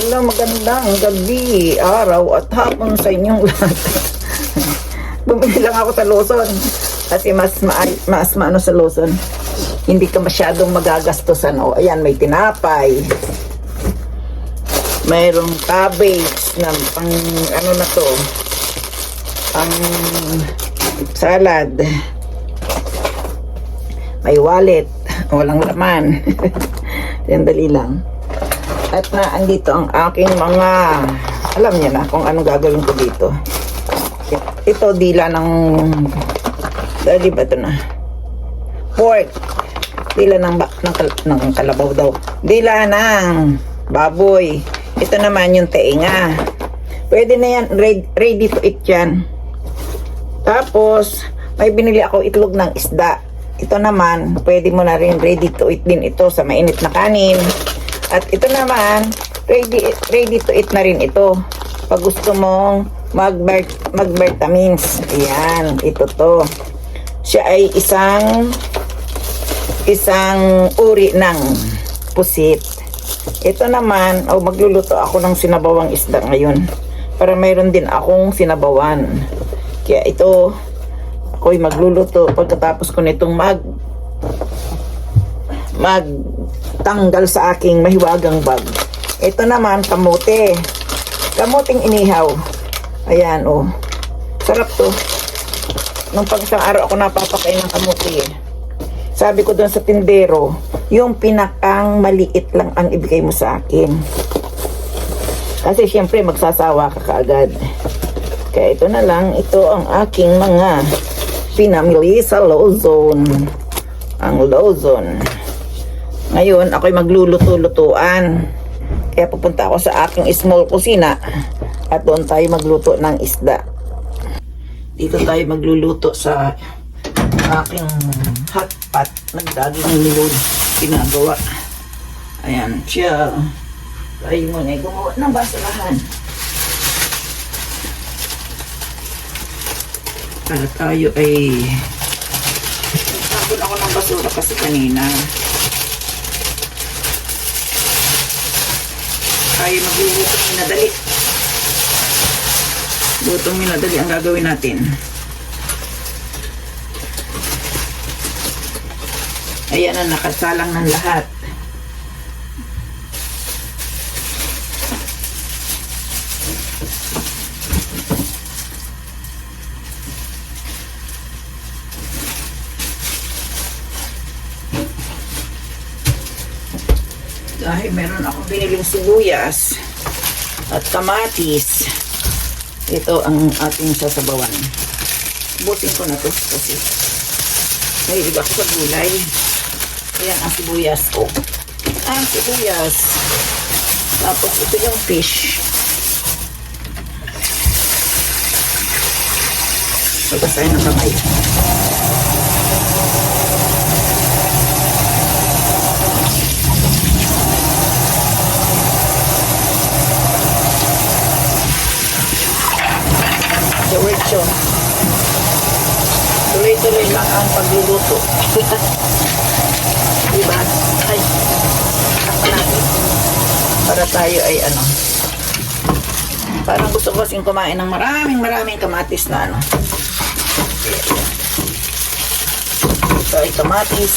Hello, magandang gabi, araw at hapon sa inyong lahat. Bumili lang ako sa Lawson kasi mas maano sa Lawson. Hindi ka masyadong magagastosan. O, ayan, may tinapay. Mayroong cabbage na pang ano na to, pang salad. May wallet, walang laman. Dali lang. At andito ang aking mga, alam niya na kung anong gagawin ko dito. Ito dila ng, dali ba ito na? Pork. Dila ng kalabaw daw. Dila ng baboy. Ito naman yung teenga. Pwede na yan, ready to eat yan. Tapos, may binili ako itlog ng isda. Ito naman, pwede mo na rin ready to eat din ito sa mainit na kanin. At ito naman, ready to eat na rin ito. Pag gusto mong mag-vitamins. Ayan, ito to. Siya ay isang uri ng pusit. Ito naman, magluluto ako ng sinabawang isda ngayon. Para mayroon din akong sinabawan. Kaya ito, ako'y magluluto pagkatapos ko nitong magtanggal sa aking mahiwagang bag. Ito naman, kamote. Kamuting inihaw. Ayan, sarap to. Nung pag isang araw ako napapakain ng kamote. Sabi ko doon sa tindero, yung pinakang maliit lang ang ibigay mo sa akin. Kasi syempre magsasawa ka kaagad. Kaya ito na lang, ito ang aking mga pinamili sa Lawson. Ang Lawson. Ngayon, ako'y magluluto-lutuan. Kaya pupunta ako sa aking small kusina at doon tayo magluto ng isda. Dito tayo magluluto sa aking hot pot. Nagdaging nilod pinagawa. Ayan siya. Tayo muna gumawa ng basurahan. Para tayo ay nagtapon ako ng basura kasi kanina. Tayo magluluto minadali. Lutong minadali ang gagawin natin. Ayan na, nakasalang ng lahat. Dahil meron akong biniling sibuyas at kamatis. Ito ang ating sasabawan. Butin ko na to kasi mahilig ako sa gulay. Ayan ang sibuyas ko. Ang sibuyas. Tapos ito yung fish. Pagkasayin ng kamay. Diretso. Tuloy-tuloy lang ang pagluluto. Diba? Ay, takpan natin. Para tayo ay parang gusto ko kasing kumain ng maraming kamatis na Ito ay kamatis.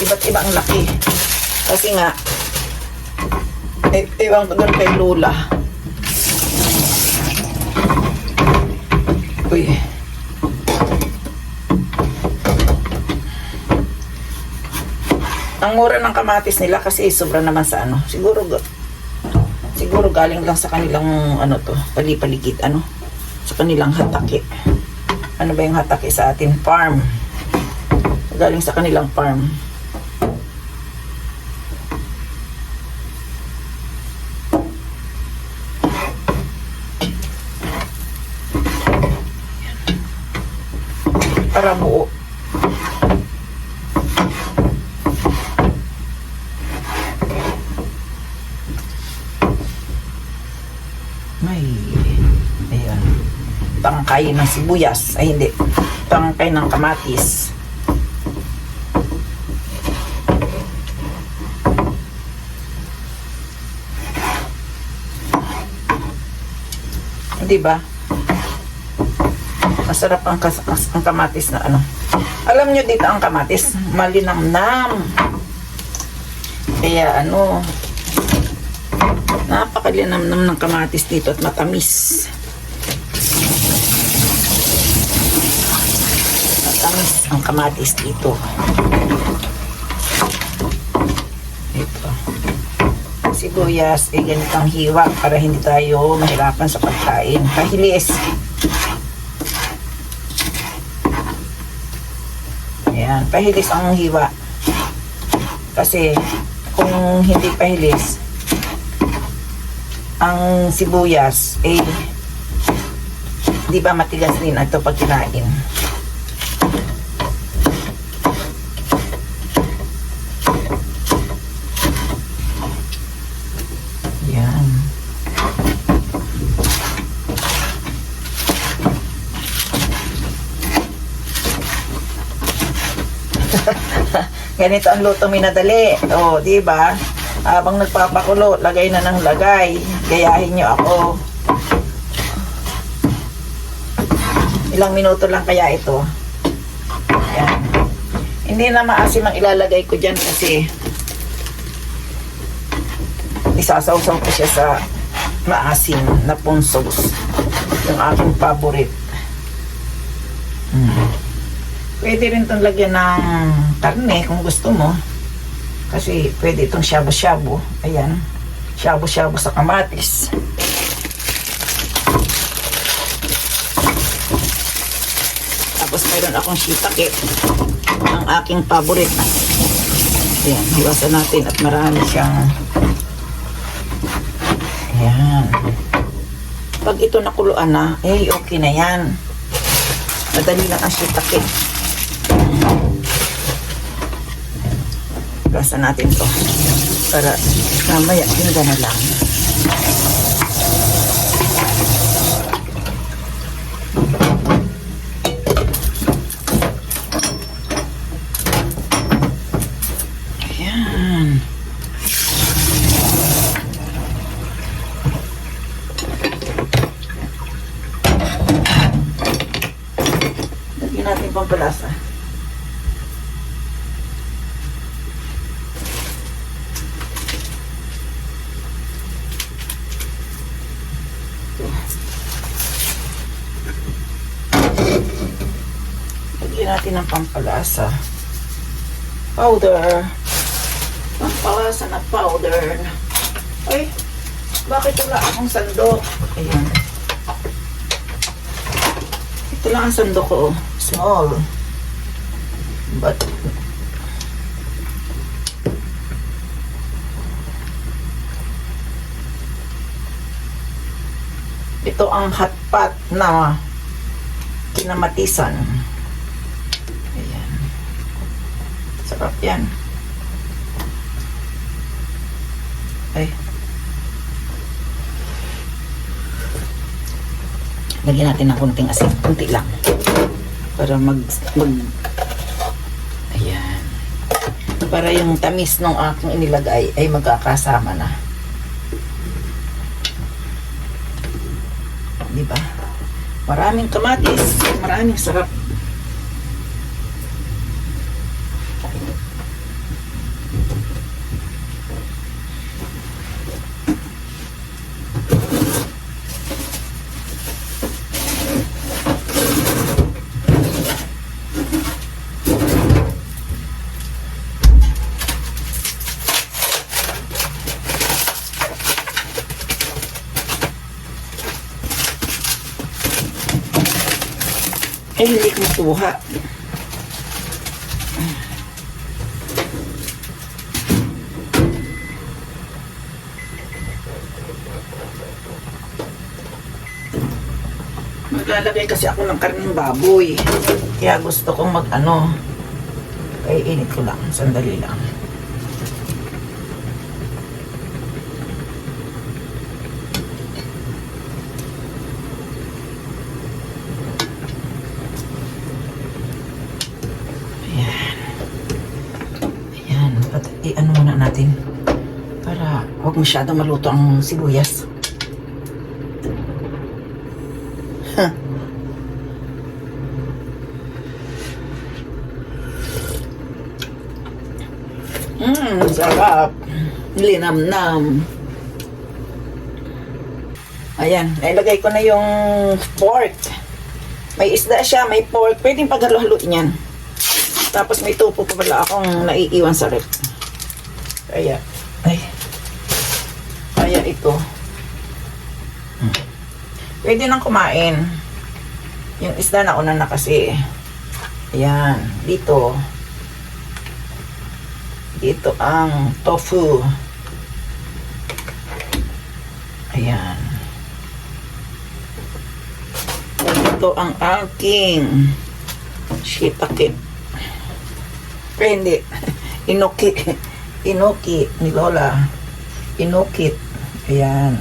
Iba't ibang laki. Kasi nga, iwang ko doon kay Lola. Uy. Ang mura ng kamatis nila kasi sobra naman sa siguro galing lang sa kanilang palipaligid sa kanilang hatake. Ano ba yung hatake sa atin? Farm. Galing sa kanilang farm. Para buo. Ayan. Tangkay ng sibuyas. Ay hindi. Tangkay ng kamatis. Di ba? Masarap ang, ang kamatis na ano. Alam nyo dito ang kamatis, malinamnam. Kaya ano, napakalinamnam ng kamatis dito at matamis. Matamis ang kamatis dito. Ito. Sibuyas, ganitong hiwa para hindi tayo mahirapan sa pagkain. Pahilis. Ayan, pahilis ang hiwa. Kasi kung hindi pahilis, ang sibuyas, di ba matigas din ito pag kinain. Yan. Ganito ang luto minadali. O, di ba? Habang nagpapakulo, lagay na ng lagay. Gayahin nyo ako. Ilang minuto lang kaya ito. Yan. Hindi na maasim ang ilalagay ko dyan kasi isasawsaw ko siya sa maasim na punsos. Yung aking favorite. Pwede rin itong lagyan ng karne kung gusto mo. Kasi pwede itong shabu-shabu. Ayan. Shabu-shabu sa kamatis. Tapos mayroon akong shiitake. Ang aking favorite. Ayan. Hiwasan natin at marami siyang. Ayan. Pag ito nakuluan na, okay na yan. Madali lang ang shiitake. Gasa natin to para mamaya tingnan na lang. Ayan. Lagyan natin pampalasa. Natin ng pampalasa powder, pampalasa na powder. Ay, bakit wala akong sandok? Ayan, ito lang ang sandok ko, small, but ito ang hot pot na kinamatisan. Sarap yan. Ay. Lagyan natin ng kunting asin. Kunti lang. Para ayan. Para yung tamis ng aking inilagay ay magkakasama na. Diba? Maraming kamatis. Maraming sarap. Hindi ko matuha. Maglalagay kasi ako ng karneng baboy. Kaya gusto kong mag-ano. Kaya init ko lang. Sandali lang. I-ano muna natin para huwag masyadong maluto ang sibuyas. Sarap. Linamnam. Ayan, nailagay ko na yung pork. May isda siya, may pork. Pwedeng paghalo-haluin yan. Tapos may tupo pa pala akong naiiwan sa rep. Kaya ito. Pwede nang kumain. Yung isda na una na kasi. Ayan, dito. Dito ang tofu. Ayan. Ito ang aking shiitake. Pero hindi. Inoki ni Lola. Inokit. Ayan.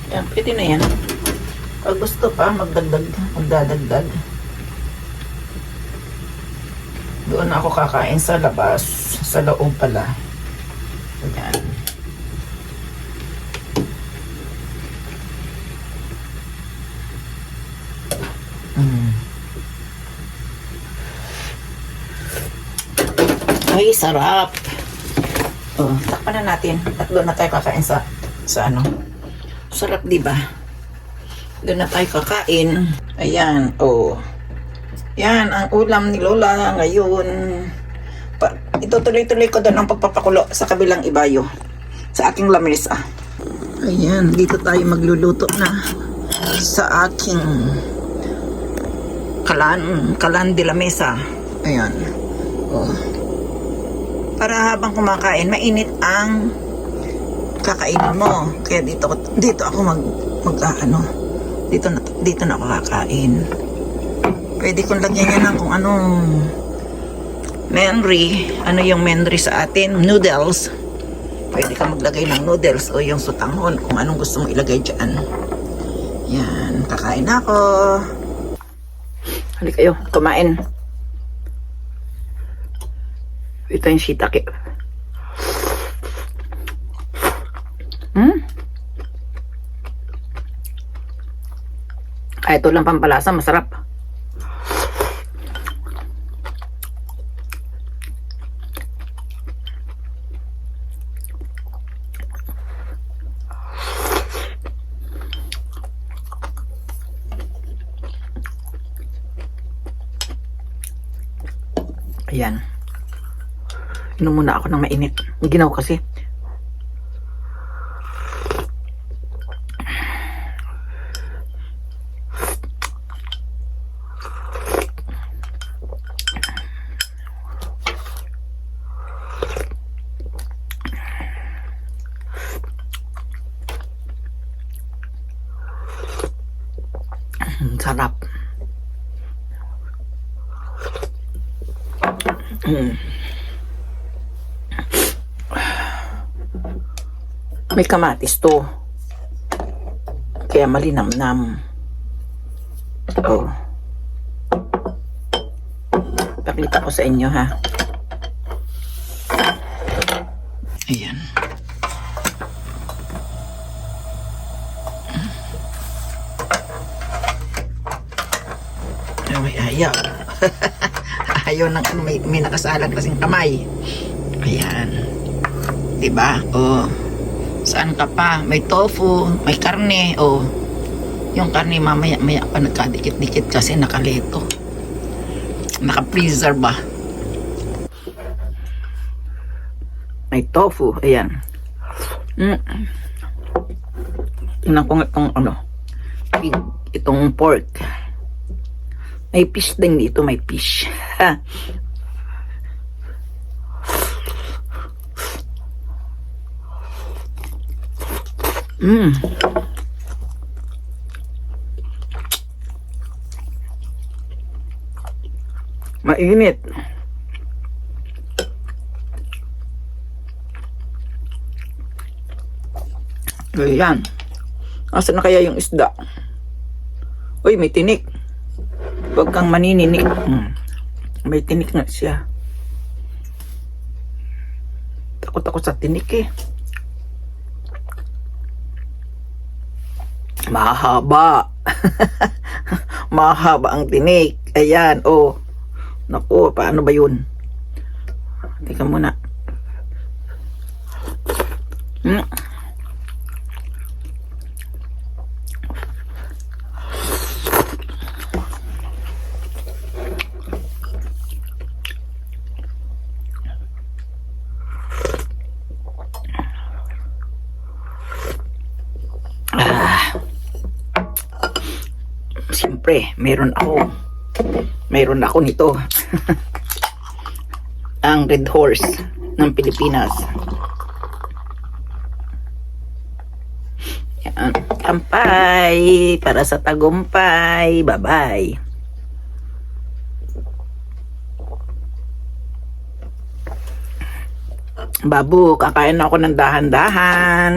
Ayan, pwede na yan. Pag gusto pa, magdadagdag. Doon ako kakain sa labas. Sa loob pala. Ayan. Ay, sarap. Oh, takpan na natin. At doon na tayo kakain sa ano. Sarap, di ba? Doon na tayo kakain. Ayan, oh. Yan, ang ulam ni Lola ngayon. Ito tuloy-tuloy ko doon ang pagpapakulo sa kabilang ibayo. Sa aking lamesa. Ayan, dito tayo magluluto na sa aking kalan de la mesa. Ayan. Oh. Para habang kumakain, mainit ang kakainin mo. Kaya dito ako dito na ako kakain. Pwede kong lagyan yan ng kung anong menry. Ano yung menry sa atin? Noodles. Pwede ka maglagay ng noodles o yung sutanghon kung anong gusto mo ilagay dyan. Yan, kakain na ako. Halika kayo, kumain. Ito yung shiitake. Ito lang pampalasa, masarap. Ayan. Inom muna ako ng mainit. Ginaw kasi. Sarap. May kamatis to. Kaya malinamnam. Oh. Pakita ko sa inyo, ha. Ayan. Ay, ayaw. Ayaw ng ano, may nakasalag kasing kamay. Ayan. Diba? Oh. Saan ka pa? May tofu, may karne. Oh. Yung karne mamaya-maya pa nagkadikit-dikit kasi nakalito. Naka-freezer ba? May tofu. Ayan. Tingnan ko nga itong ano. Itong pork. May fish din dito. May fish. Mainit. Ayan. Asa na kaya yung isda? Uy, may tinik. Huwag kang manininik. May tinik na siya. Takot ako sa tinik eh. Mahaba. Mahaba ang tinik. Ayan, oh. Naku, paano ba yun? Teka muna. Siyempre, meron ako nito. Ang Red Horse ng Pilipinas. Yan. Kampay para sa tagumpay. Bye-bye. Babu, kakain ako ng dahan-dahan.